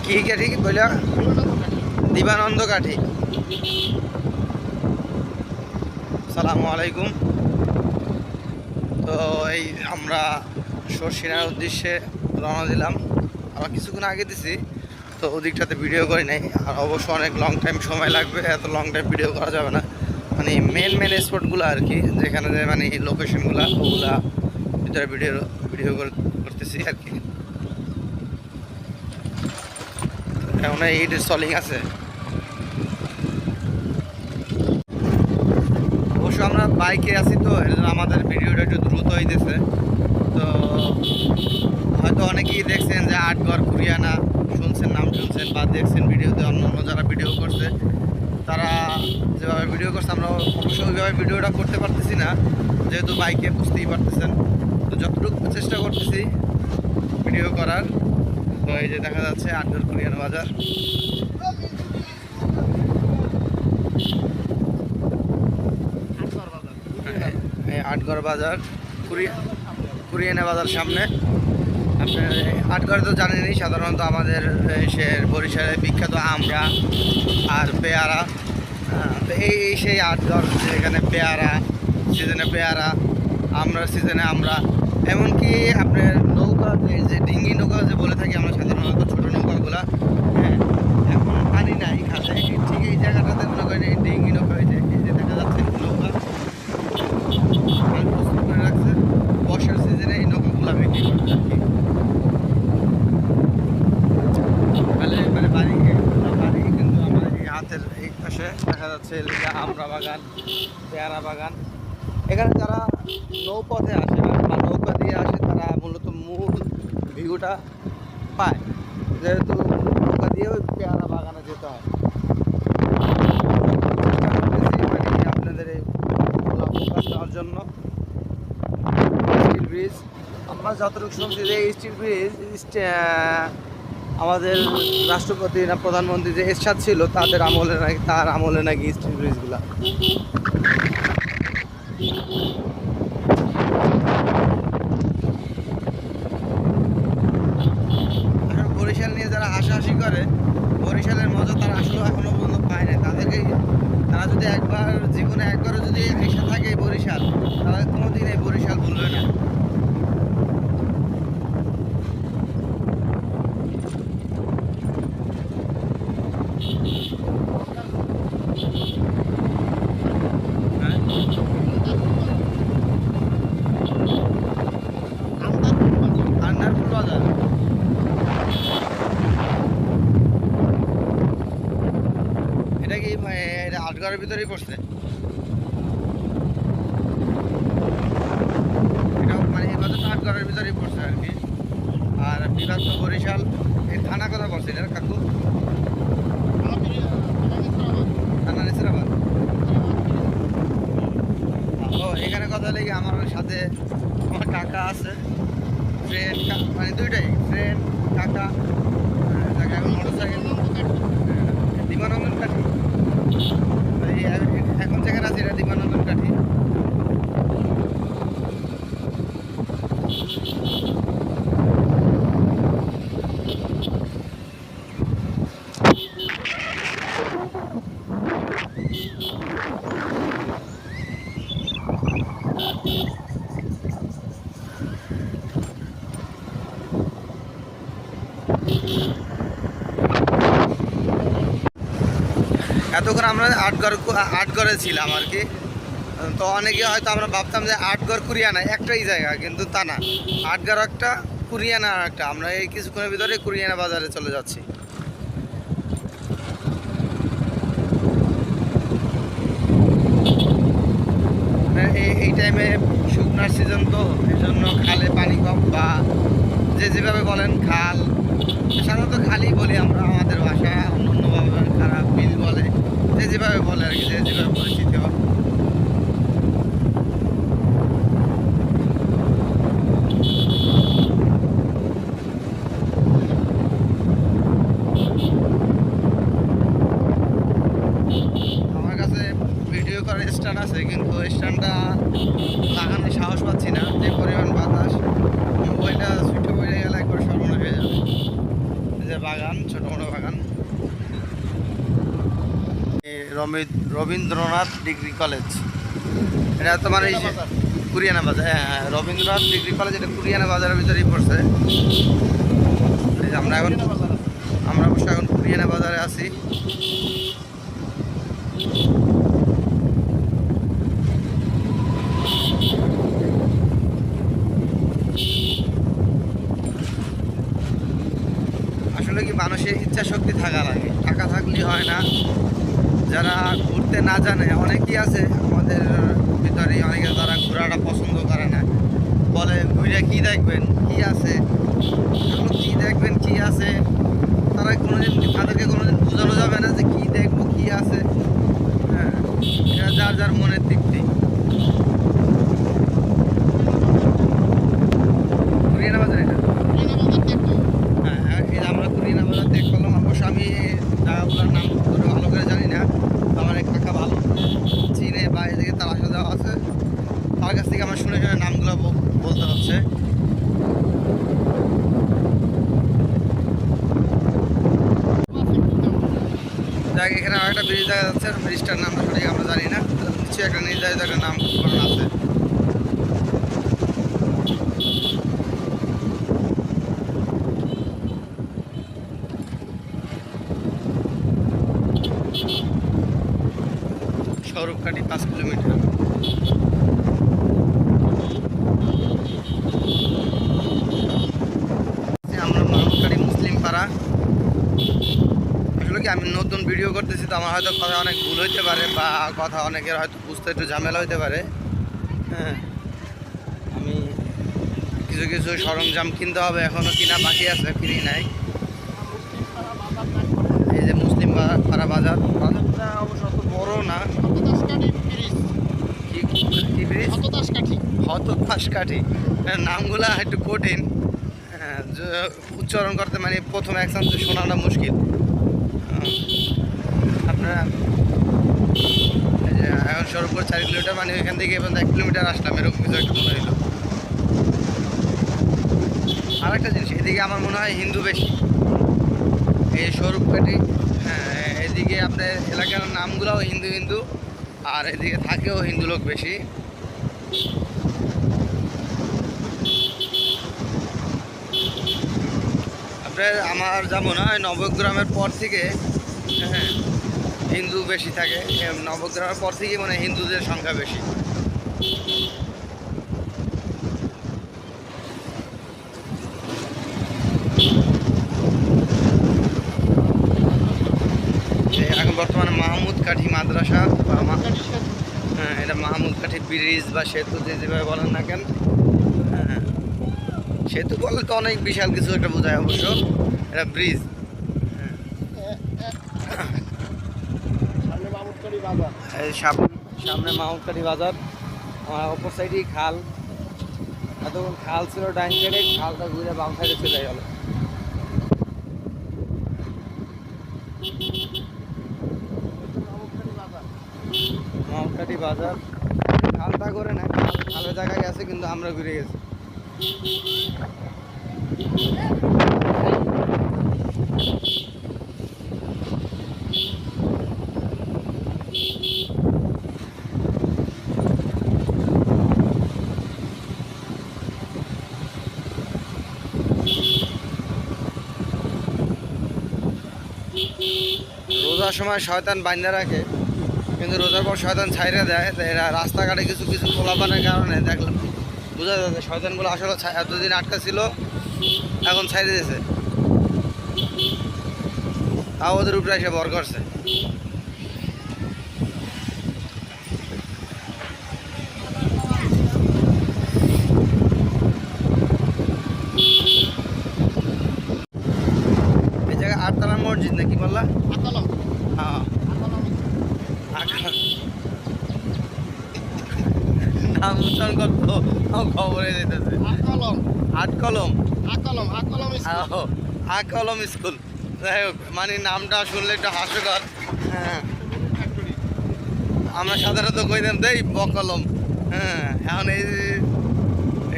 কি কাঠি বইলা? দিবানন্দ কাঠি। আসসালামু আলাইকুম। তো এই আমরা সরষিনার উদ্দেশ্যে রওনা দিলাম। আবার কিছুক্ষণ আগে দিছি, তো ওদিকটাতে ভিডিও করি নাই। আর অবশ্য অনেক লং টাইম সময় লাগবে, এত লং টাইম ভিডিও করা যাবে না। মানে মেন স্পটগুলো আর কি, যেখানে যে মানে লোকেশনগুলো ওগুলা ভিতরে ভিডিও করতেছি আর কি। এখন এইট স্টলিং আছে। অবশ্য আমরা বাইকে আছি, তো এর জন্য আমাদের ভিডিওটা একটু দ্রুত হইতেছে। তো হয়তো অনেকেই দেখছেন যে আটঘর কুরিয়ানা শুনছেন, নাম শুনছেন বা দেখছেন ভিডিওতে, অন্য যারা ভিডিও করছে তারা যেভাবে ভিডিও করছে আমরা অবশ্য ওইভাবে ভিডিওটা করতে পারতেছি না, যেহেতু বাইকে বুঝতেই পারতেছেন। তো যতটুকু চেষ্টা করতেছি ভিডিও করার। তো এই যে দেখা যাচ্ছে আটঘর কুরিয়ানা বাজার। আটঘর বাজার, কুরিয়ানা বাজার সামনে। আপনার আটঘর তো জানেনই, সাধারণত আমাদের বরিশালে বিখ্যাত আমরা আর পেয়ারা। তো এই সেই আটঘর, যেখানে পেয়ারা সিজনে পেয়ারা, আমরা সিজনে আমরা, এমনকি আপনার নৌকা, যে ডিঙ্গি নৌকা যে বলে থাকি আমরা সাধারণত, ছোটো নৌকাগুলা, হ্যাঁ এখন পানি নাই খাতে, ঠিক এই জায়গাটাতে মনে করেন এই ডিঙ্গি নৌকা হয়েছে। এই যে দেখা যাচ্ছে নৌকা প্রস্তুত করে রাখছে, বর্ষার সিজনে এই নৌকাগুলো বিক্রি করছে আর কি। তাহলে মানে বাড়ি কিন্তু আমাদের এই হাতের এই পাশে দেখা যাচ্ছে আমরা বাগান, পেয়ারা বাগান। এখানে যারা নৌপথে আসে বা নৌকা দিয়ে আসে, তারা মূলত মূল ভিউটা পায়, যেহেতু নৌকা দিয়ে ওই পেয়ারা বাগানে যেতে হয়। মানে আপনাদের এই ফোকাস নেওয়ার জন্য স্টিল ব্রিজ, আমরা যতটুকু শুনছি যে এই স্টিল ব্রিজ আমাদের রাষ্ট্রপতি না প্রধানমন্ত্রী যে এরশাদ ছিল তার আমলে নাকি স্টিল ব্রিজগুলা। বরিশাল নিয়ে যারা হাসাহাসি করে, বরিশালের মজা তারা আসলে এখনো পর্যন্ত পায় না। তারা যদি জীবনে একবারও যদি এসে থাকে বরিশাল, তারা কোনোদিন এই বরিশাল ভুলবে না। এটা কি এটা আটঘরের ভিতরেই পড়ছে? এটা মানে এবার তো আটঘরের ভিতরেই পড়ছে আর কি। আর বিভাগ তো বরিশাল। এই থানা কথা বলছে এটা কাকু? থানা নেসরাবাদ। ও এখানে কথা লেগে আমার সাথে আমার কাকা আছে, ফ্রেন্ড, মানে দুইটাই ফ্রেন্ড কাকা। এখন মোটরসাইকেল দিবানন্দন কাঠি, এখন যেখানে আছে এটা দিবানন্দন কাঠি। এতক্ষণ আমরা আটঘরে ছিলাম আর কি। তো অনেকে হয়তো আমরা ভাবতাম যে আটঘর কুরিয়ানা একটাই জায়গা, কিন্তু তা না। আটঘর একটা, কুরিয়ানা একটা। আমরা এই কিছুক্ষণের ভিতরে কুরিয়ানা বাজারে চলে যাচ্ছি। এই টাইমে শুকনার সিজন, তো এই জন্য খালে পানি কম, বা যেভাবে বলেন খাল, সাধারণত খালি বলি আমরা আমাদের ভাষায়, অন্যভাবে খারাপ বিল বলে, যেভাবে বলে আর কি, যেভাবে পরিচিত হয়। আমার কাছে ভিডিও করার স্ট্যান্ড আছে, কিন্তু স্ট্যান্ডটা লাগানোর সাহস পাচ্ছি না, যে পরিমাণ বাতাস। মোবাইলটা সুইচে পড়ে গেলে একবার সর্বনাশ হয়ে যাবে। যে বাগান ছোটো রবীন্দ্রনাথ ডিগ্রি কলেজ। এটা তো মানে কুরিয়ানা বাজার, হ্যাঁ রবীন্দ্রনাথ ডিগ্রি কলেজ, এটা কুরিয়ানা বাজারের ভিতরেই পড়ছে। আমরা অবশ্য এখন কুরিয়ানা বাজারে আছি। আসলে কি মানুষের ইচ্ছা শক্তি থাকা লাগে, টাকা থাকলে হয় না। যারা ঘুরতে না জানে অনেকেই আছে আমাদের ভিতরে, অনেকে যারা ঘোরাটা পছন্দ করে না, বলে ঘুরে কি দেখবেন, কি আছে, কি দেখবেন, কি আছে, তারা কোনোদিন তাদেরকে কোনোদিন বোঝানো যাবে না যে কি দেখবো, কি আছে। হ্যাঁ, এটা যার যার মনের তৃপ্তি। কুরিয়ানা বাজার এটা, হ্যাঁ এই আমরা কুরিয়ানা বাজার দেখ করলাম। অবশ্য আমি জায়গাগুলোর নাম ভালো করে জানি না, আমার এক কাকা ভালো চিনে বা এদিকে তার আসা যাওয়া আছে, তার কাছ থেকে আমার শুনে শুনে নামগুলো বলতে হচ্ছে। দেখ এখানে আরেকটা ব্রিজ দেখা যাচ্ছে, ব্রিজটার নামটা সঠিক আমরা জানি না, নিশ্চয়ই একটা নির্ধারিত একটা নামকরণ আছে। স্বরূপকাঠি 5 কিলোমিটার। আমরা মাহমুদকাঠি মুসলিম পাড়া। আসলে কি আমি নতুন ভিডিও করতেছি, তো আমার হয়তো কথা অনেক ভুল হইতে পারে, বা কথা অনেকের হয়তো বুঝতে একটু ঝামেলা হইতে পারে। হ্যাঁ, আমি কিছু কিছু সরঞ্জাম কিনতে হবে, এখনও কিনা বাকি আছে, কিনি নাই। এই যে মুসলিম পাড়া বাজার, বাজারটা অবশ্য অত বড় না। কি ব্রিজ? হতদাসকাঠি, নামগুলা একটু কঠিন, উচ্চারণ করতে মানে প্রথম এক চান্স শোনাটা মুশকিল। আপনারা এখন সর্বোচ্চ 4 কিলোমিটার, মানে ওইখান থেকে এবার 1 কিলোমিটার আসলাম, এরকম কিছু একটা মনে হইলো। আর একটা জিনিস, এদিকে আমার মনে হয় হিন্দু বেশি, এই স্বরূপকাঠি। হ্যাঁ, এদিকে আপনার এলাকার নামগুলোও হিন্দু হিন্দু, আর এদিকে থাকেও হিন্দু লোক বেশি। আপনার আমার যা মনে হয় নবগ্রামের পর থেকে, হ্যাঁ হিন্দু বেশি থাকে, নবগ্রামের পর থেকে মানে হিন্দুদের সংখ্যা বেশি। এখন বর্তমানে মাহমুদকাঠি মাদ্রাসা, হ্যাঁ এটা মাহমুদকাঠি ব্রিজ বা সেতু যেভাবে বলেন না কেন। হ্যাঁ, সেতু বলে তো অনেক বিশাল কিছু একটা বোঝায়, অবশ্য এটা ব্রিজ। এই সামনে মাহমুদকাঠি বাজার, আমার অপর সাইডেই খাল। এতক্ষণ খাল ছিল ডাইন সাইডে, খালটা ঘুরে বাম সাইডে চলে গেল। মাহমুদকাঠি বাজার খালটা করে না, খালের জায়গায় গেছে, কিন্তু আমরা ঘুরে গেছি। রোজার সময় শয়তান বাইন্দা রাখে, কিন্তু রোজার পর শয়তান ছাইরে দেয়। এরা রাস্তাঘাটে কিছু কিছু পোলাপানের কারণে দেখলাম, বোঝা যাচ্ছে শয়তানগুলো আসলে এতদিন আটকা ছিল, এখন ছাইরে দিয়েছে, তাও ওদের উপরে এসে ভর করছে। এই জায়গায় 8 তলা মসজিদ নাকি বললা? হ্যাঁ, নাম উচ্চারণ করতো খবরে যেতেছে। আকলম স্কুল, যাই হোক, মানে নামটা শুনলে একটু হাস্যকর। হ্যাঁ, আমরা সাধারণত কইতাম দেই বকলম। হ্যাঁ, এখন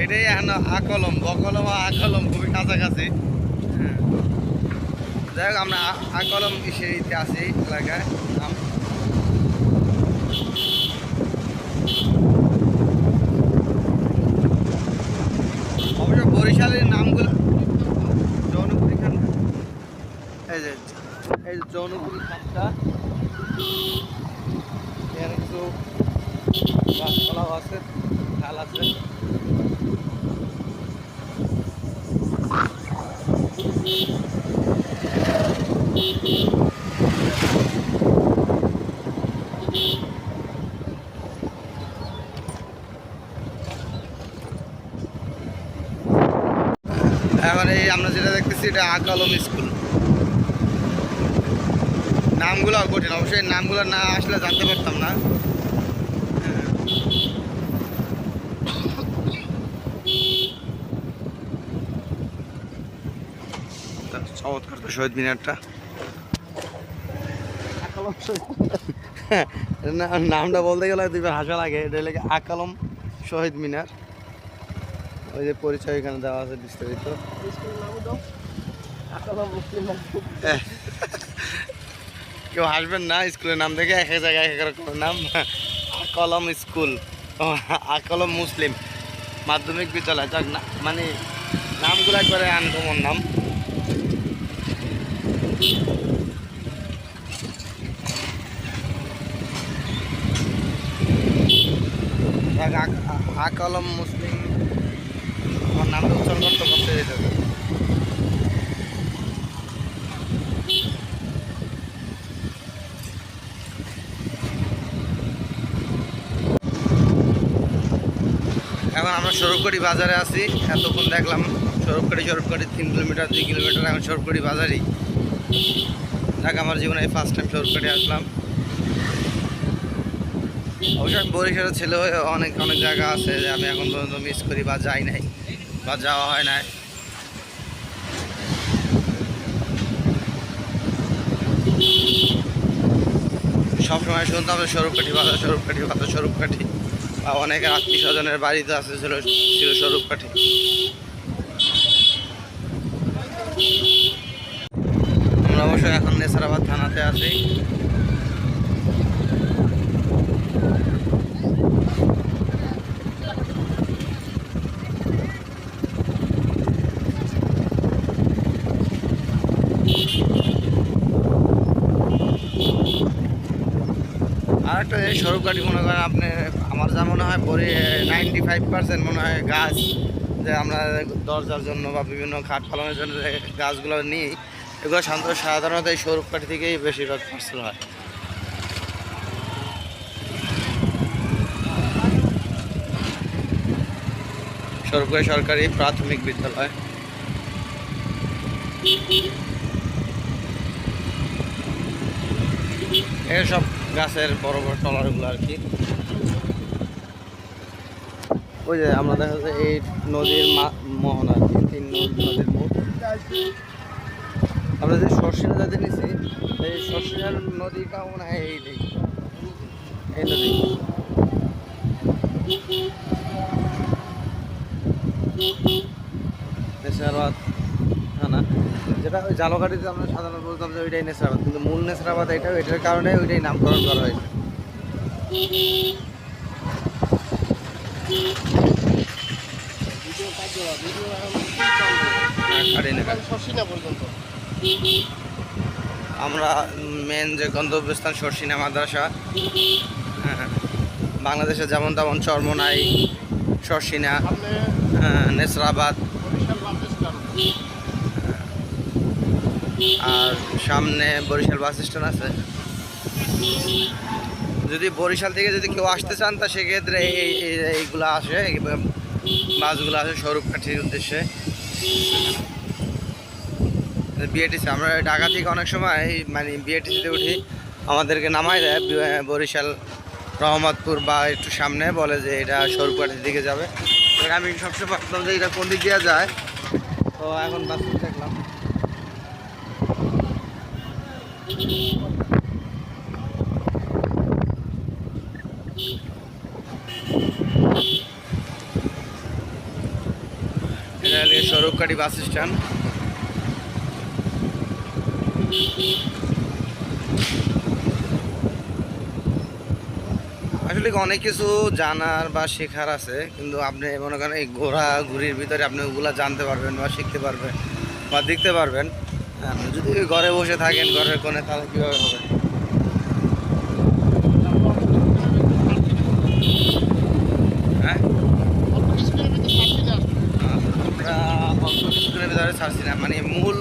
এটাই এখন আকলম, বকলম আর আকলম খুবই কাছাকাছি। হ্যাঁ, যাই হোক, আমরা আকলম ইসে আছি এলাকায় নাম। বরিশালের নামগুলো জৌনপুরি খান, এই যে জৌনপুরি খানটা, এখানে কিছু গাছপালাও আছে, খাল আছে। এখন এই আমরা যেটা দেখতেছি এটা আকালম স্কুল। নামগুলো কঠিন, অবশ্যই নামগুলো না আসলে জানতে পারতাম না। চমৎকার তো শহীদ মিনারটা। নামটা বলতে গেলে দুইবার হাসা লাগে। এটা হলে আকালম শহীদ মিনার। ওই যে পরিচয় এখানে দেওয়া আছে বিস্তারিত। কেউ হাসবেন না, স্কুলের নাম দেখে এক এক জায়গায় এক রকম নাম। আকালম স্কুল, আকালম মুসলিম মাধ্যমিক বিদ্যালয়। যাক না, মানে নামগুলো একবারে আনকমন নাম। আকালম মুসলিম, আমার নামটা উচ্চারণ করতে করতে যেতে হবে। এখন আমরা স্বরূপকাঠি বাজারে আছি। এতক্ষণ দেখলাম স্বরূপকাঠি 3 কিলোমিটার 2 কিলোমিটার, এখন স্বরূপকাঠি বাজারই। দেখ আমার জীবনে ফার্স্ট টাইম স্বরূপকাঠি আসলাম। অবশ্যই বরিশালের ছেলে হয়ে অনেক অনেক জায়গা আছে যে আমি এখন পর্যন্ত মিস করি বা যাই নাই বা যাওয়া হয় নাই। সবসময় শুনতাম স্বরূপকাঠি বাজার, স্বরূপকাঠি বাজার, স্বরূপকাঠি, বা অনেকের আত্মীয় স্বজনের বাড়িতে আছে ছিল স্বরূপকাঠি। আমরা অবশ্যই এখন নেসারাবাদ থানাতে আছি। আর একটা স্বরূপকাঠি মনে করেন আপনি, আমার যা মনে হয় 95% মনে হয় গাছ যে আমরা দরজার জন্য বা বিভিন্ন খাট পালনের জন্য যে গাছগুলো নিই, এগুলো সাধারণত এই স্বরূপকাঠি থেকেই বেশিরভাগ পার্সেল হয়। স্বরূপকাঠি সরকারি প্রাথমিক বিদ্যালয়। এসব গাছের বড় বড় টলারগুলো আর কি। ওই যে আমরা দেখা যাচ্ছে এই নদীর মোহনা আর কি, 3 নদীর মুখ। আমরা যে সরসিনা যাতে নিছি, এই সরসিনার নদীটাও মনে হয় এই নদী। নেসারাবাদ থানা, যেটা ওই জালকাঠিতে আমরা সাধারণত বলতাম যে ওইটাই নেসারাবাদ, কিন্তু মূল নেসারাবাদ এটাও, এটার কারণে ওইটাই নামকরণ করা হয়েছে। আমরা মেন যে গন্তব্যস্থান সরসিনা মাদ্রাসা, বাংলাদেশে যেমন তেমন চরমোনাই, সরসিনা, নেসরাবাদ, আর সামনে বরিশাল বাস স্ট্যান্ড আছে। যদি বরিশাল থেকে যদি কেউ আসতে চান তা সেক্ষেত্রে এইগুলো আসে, বাসগুলো আসে স্বরূপকাঠির উদ্দেশ্যে। বিএটিসি, আমরা ঢাকা থেকে অনেক সময় মানে বিএটিসিতে উঠি, আমাদেরকে নামাই দেয় বরিশাল রহমতপুর বা একটু সামনে, বলে যে এটা স্বরূপকাঠির দিকে যাবে। আমি সবসময় ভাবতাম যে এটা কোন দিক দিয়ে যায়, তো এখন বাস দেখলাম। এটা স্বরূপকাঠি বাস স্ট্যান্ড। আসলে অনেক কিছু জানার বা শেখার আছে, কিন্তু আপনি মনে করেন এই ঘোরাঘুরির ভিতরে আপনি ওগুলা জানতে পারবেন বা শিখতে পারবেন বা দেখতে পারবেন। আপনি যদি ঘরে বসে থাকেন ঘরের কোণে, তাহলে কীভাবে হবে? হ্যাঁ, আমরা অল্প কিছুদিনের ভিতরে ছাড়ছি না, মানে মূল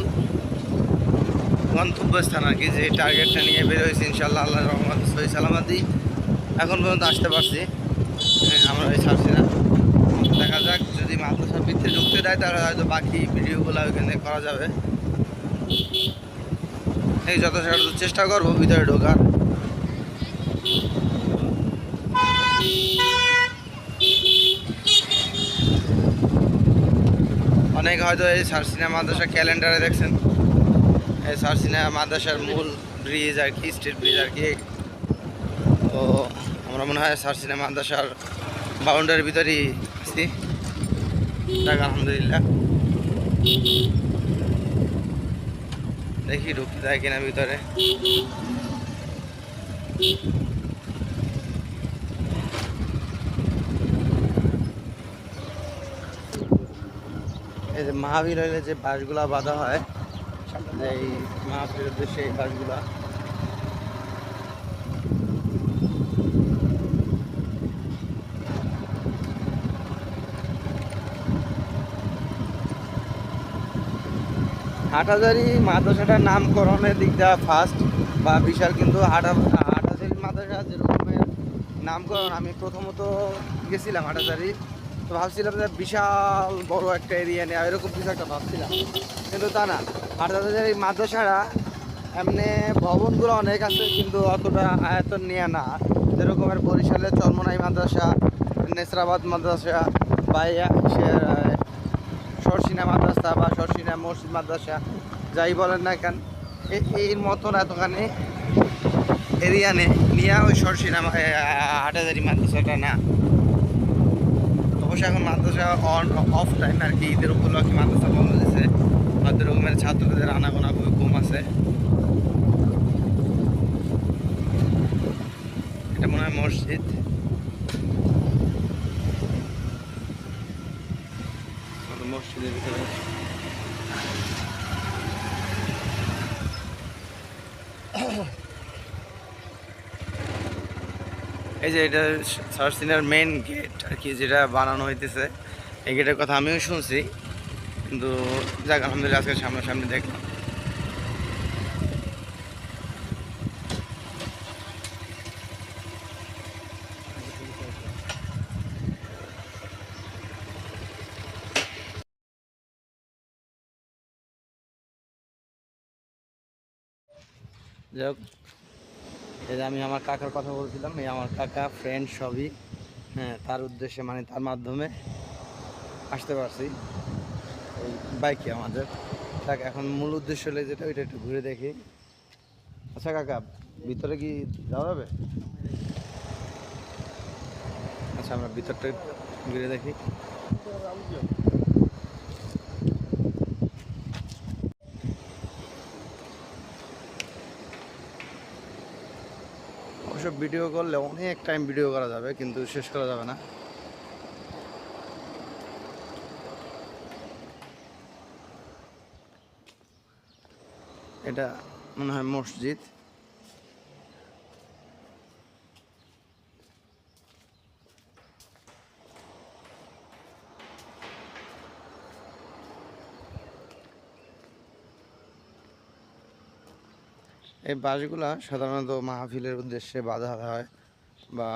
গন্তব্যস্থান আর কি, যে টার্গেটটা নিয়ে বের হয়েছি ইনশাল্লাহ আল্লাহ রহমত সহি সালামাতি এখন পর্যন্ত আসতে পারছি। আমরা এই ছাড়ছি না। দেখা যাক, যদি মাদ্রাসার ভিতরে ঢুকতে দেয় তাহলে হয়তো বাকি ভিডিওগুলো ওইখানে করা যাবে। এই যথেষ্ট চেষ্টা করবো ভিতরে ঢোকার। অনেকে হয়তো এই সারসিনা মাদ্রাসা ক্যালেন্ডারে দেখছেন, এই সারসিনা মাদ্রাসার মূল ব্রিজ আর কি, স্ট্রিট ব্রিজ আর কি। তো আমরা মনে হয় সারসিনা মাদ্রাসার বাউন্ডারির ভিতরেই আছি। যাক আলহামদুলিল্লাহ, দেখি ঢুকতে যায় কিনা ভিতরে। এই যে মাহফিল হইলে যে বাসগুলা বাঁধা হয়, এই মাহফিলের উদ্দেশ্যে এই বাসগুলা। হাটহাজারী মাদ্রাসাটার নামকরণের দিক দিয়ে ফার্স্ট বা বিশাল, কিন্তু হাটহাজারী মাদ্রাসা যেরকমের নামকরণ, আমি প্রথমত গেছিলাম হাটহাজারী, তো ভাবছিলাম যে বিশাল বড় একটা এরিয়া নেওয়া, এরকম কিছু একটা ভাবছিলাম, কিন্তু তা না। হাটহাজারী মাদ্রাসারা এমনি ভবনগুলো অনেক আছে, কিন্তু অতটা আয়তন নিয়ে না, যেরকমের বরিশালের চরমনাই মাদ্রাসা, নেসরাবাদ মাদ্রাসা বা শর্ষিনা মাদ্রাসা বা শর্ষিনা মসজিদ মাদ্রাসা, যাই বলেন না কেন, এর মতন এতখানি এরিয়া নিয়ে ওই শর্ষিনা হাটহাজারী মাদ্রাসাটা না। অবশ্য এখন মাদ্রাসা অন অফ টাইম আর কি, ঈদের উপলক্ষে মাদ্রাসা বন্ধ দিয়েছে, হয়তো রকমের ছাত্রদের আনাগোনা খুবই কম আছে। এটা মনে হয় মসজিদ। মসজিদের ভিতরে এই যে এটা সার্সিনার মেন গেট আর কি, যেটা বানানো হইতেছে, এই গেটের কথা আমিও শুনছি, কিন্তু যাক আলহামদুলিল্লাহ আজকে সামনাসামনি দেখলাম। যাই হোক, এই যে আমি আমার কাকার কথা বলছিলাম, এই আমার কাকা ফ্রেন্ড সবই, হ্যাঁ, তার উদ্দেশ্যে মানে তার মাধ্যমে আসতে পারছি এই বাইকে আমাদের। দেখ এখন মূল উদ্দেশ্য হলে যেটা, ওইটা একটু ঘুরে দেখি। আচ্ছা কাকা, ভিতরে কি যাওয়া যাবে? আচ্ছা, আমরা ভিতরটা ঘুরে দেখি। অবশ্য ভিডিও করলে অনেক টাইম ভিডিও করা যাবে, কিন্তু শেষ করা যাবে না। এটা মনে হয় মসজিদ। এই বাসগুলা সাধারণত মাহফিলের উদ্দেশ্যে বাঁধা হয়, বা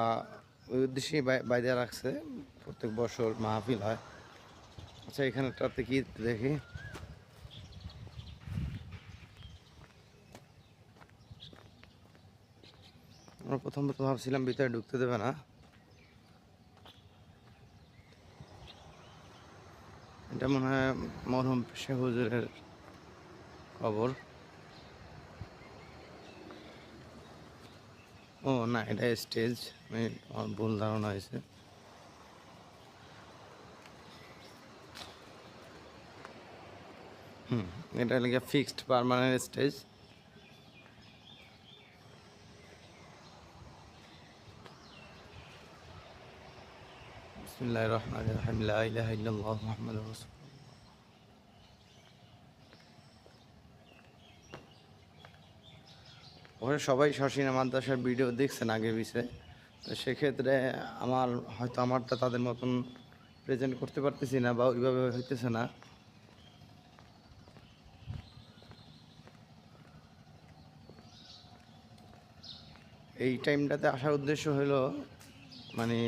ওই উদ্দেশ্যেই বাইরে রাখছে, প্রত্যেক বছর মাহফিল হয়। আচ্ছা, এখানটাতে কি দেখি। আমরা প্রথমত ভাবছিলাম ভিতরে ঢুকতে দেবে না। এটা মনে হয় মরহুম শেখ হুজুরের কবর। ও না, এটা স্টেজ, আমার ভুল ধারণা হয়েছে। এটা লেগে ফিক্সড পার্মানেন্ট স্টেজ। বিসমিল্লাহির রহমানির রহিম লা ইলাহা ইল্লাল্লাহু মুহাম্মাদুর রাসূলুল্লাহ। ওখানে সবাই শর্ষিনা মাদ্রাসার ভিডিও দেখছেন আগে পিছে, তো সেক্ষেত্রে আমারটা তাদের মতন প্রেজেন্ট করতে পারতেছি না বা ওইভাবে হইতেছে না। এই টাইমটাতে আসার উদ্দেশ্য হলো মানে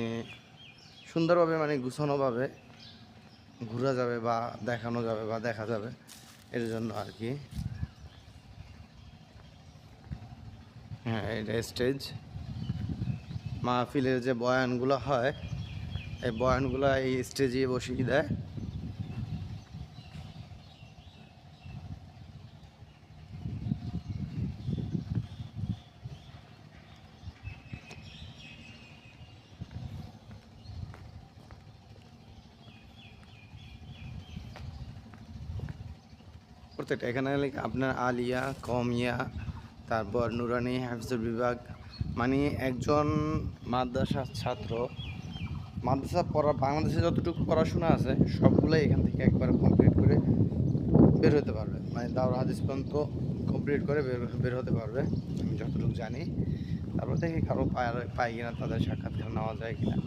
সুন্দরভাবে মানে গুছানোভাবে ঘোরা যাবে বা দেখানো যাবে বা দেখা যাবে, এর জন্য আর কি। হ্যাঁ, এটা স্টেজ। মাহফিলের যে বয়ানগুলো হয়, এই বয়ানগুলো এই স্টেজে বসিয়ে দেয়। প্রত্যেকটা এখানে আপনার আলিয়া, কমিয়া, তারপর নুরানি, হাফিজুল বিভাগ, মানে একজন মাদ্রাসার ছাত্র মাদ্রাসা পড়া বাংলাদেশে যতটুকু পড়াশোনা আছে সবগুলোই এখান থেকে একবার কমপ্লিট করে বের হতে পারবে, মানে দাওরা হাদিস পর্যন্ত কমপ্লিট করে বের হতে পারবে আমি যতটুকু জানি। তারপর দেখি কারো পাই কিনা, তাদের সাক্ষাৎকার নেওয়া যায় কিনা।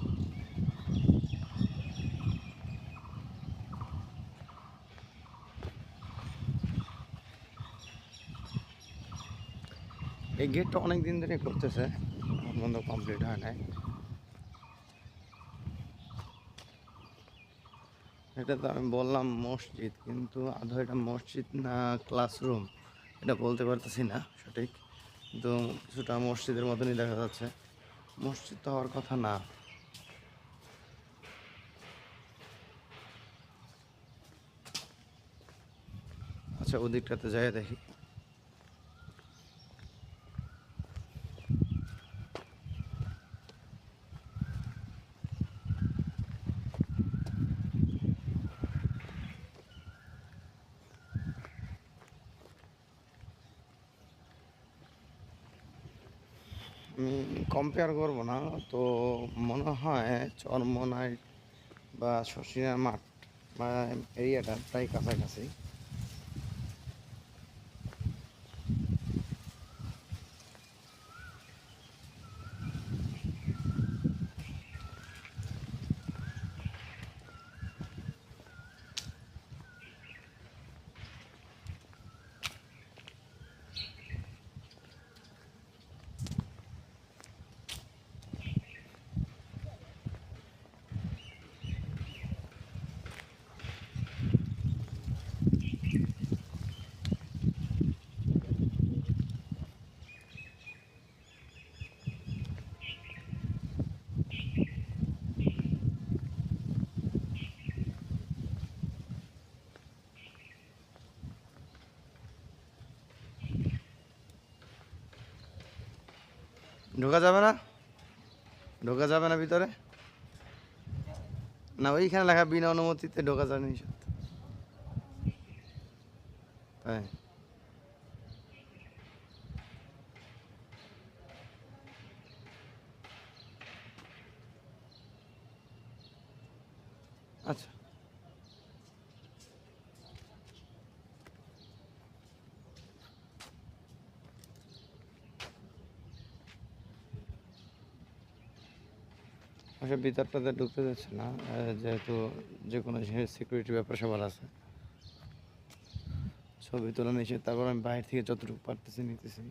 এই গেটটা অনেক দিন ধরে করতেছে, বন্ধ কমপ্লিট হয় নাই। এটা তো আমি বললাম মসজিদ, কিন্তু আদৌ এটা মসজিদ না ক্লাসরুম এটা বলতে পারতেছি না সঠিক, কিন্তু কিছুটা মসজিদের মতনই দেখা যাচ্ছে। মসজিদ তো হওয়ার কথা না। আচ্ছা, ওদিকটাতে যাই দেখি। আমি কম্পেয়ার করবো না, তো মনে হয় চরমনাই বা শর্ষিনা মাঠ বা এরিয়াটা প্রায় কাছাকাছি। ঢোকা যাবে না, ঢোকা যাবে না ভিতরে না, ওইখানে লেখা বিনা অনুমতিতে ঢোকা যায় না নিষেধ। তাই আচ্ছা, আসলে ভিতরটাতে ঢুকতে যাচ্ছে না, যেহেতু যে কোনো সিকিউরিটি ব্যাপার সবার আছে, ছবি তোলা নিষেধ। তারপর আমি বাইরে থেকে যতটুকু পারতেছি নিতেছি।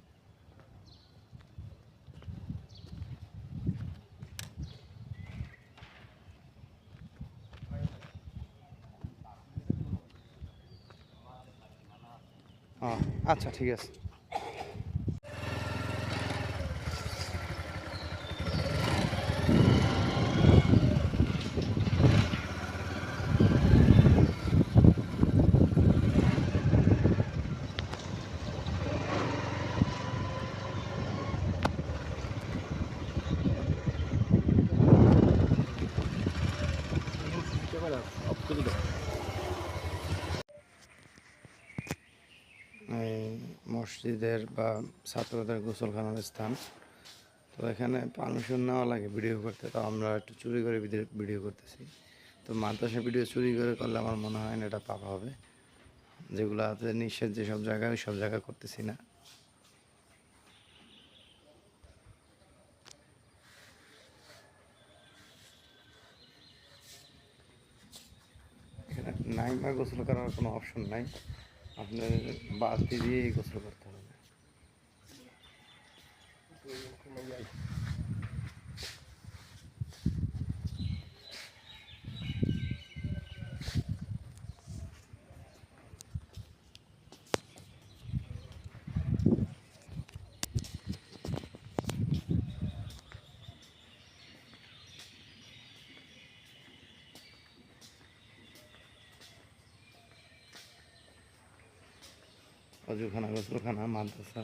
আচ্ছা, ঠিক আছে। এই মসজিদের বা ছাত্রদের গোসলখানার স্থান। তো এখানে পারমিশন নেওয়া লাগে ভিডিও করতে, তো আমরা একটু চুরি করে ভিডিও করতেছি। তো মাদ্রাসা ভিডিও চুরি করে করলে আমার মনে হয় না এটা পাপ হবে, যেগুলো আছে নিষেধ যেসব জায়গায় ওই সব জায়গায় করতেছি না। এখানে নাইমা গোসল করার কোনো অপশন নাই, আপনার বালতি দিয়েই গোসল করতে হবে। অজুখানা গোসলখানা মাদ্রাসা।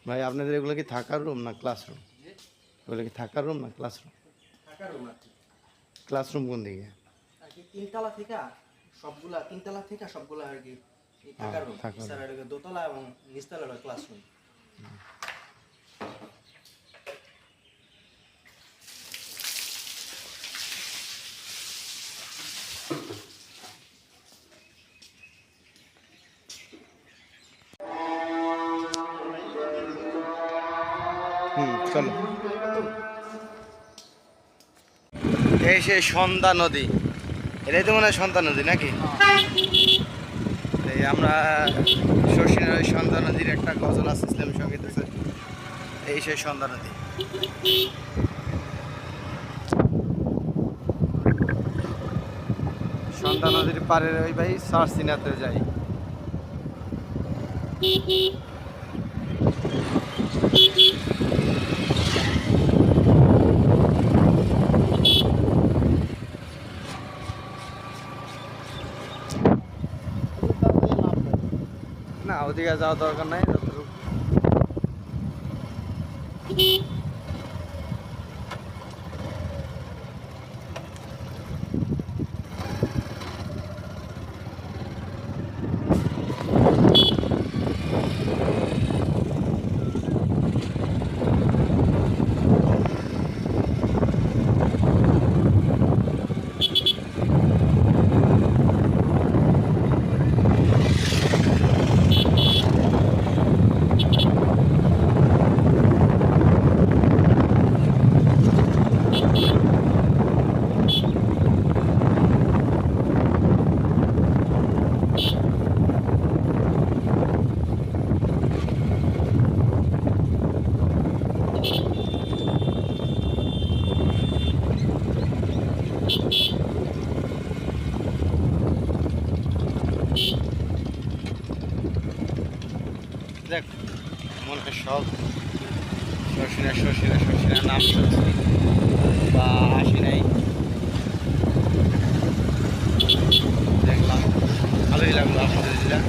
ভাই আপনাদের এগুলো কি থাকার রুম না ক্লাসরুম? এগুলো কি থাকার রুম না ক্লাসরুম? থাকার রুম আর কি। ক্লাসরুম কোন দিকে? আর কি তিনতলা থেকে সবগুলা আর কি এই থাকার রুম। থাকার স্যার এটা দোতলা এবং নিচতলা ক্লাসরুম। চলো। এই সেই সন্ধ্যা নদী, এটাই তো মনে হয় সন্ধ্যা নদী নাকি? এই আমরা শশীনের ওই সন্ধ্যা নদীর একটা গজল আছে ইসলামী সঙ্গীত আছে, এই সেই সন্ধ্যা নদী। সন্ধ্যা নদীর পাড়ের ওই ভাই সারসিনাতে যাই। না ওদিকে যাওয়ার দরকার নাই, যতটুকু দেখ মনে সব শশীরা নাম শুনছি বা আসি নাই, দেখলাম ভালোই লাগলো আলহামদুলিল্লাহ।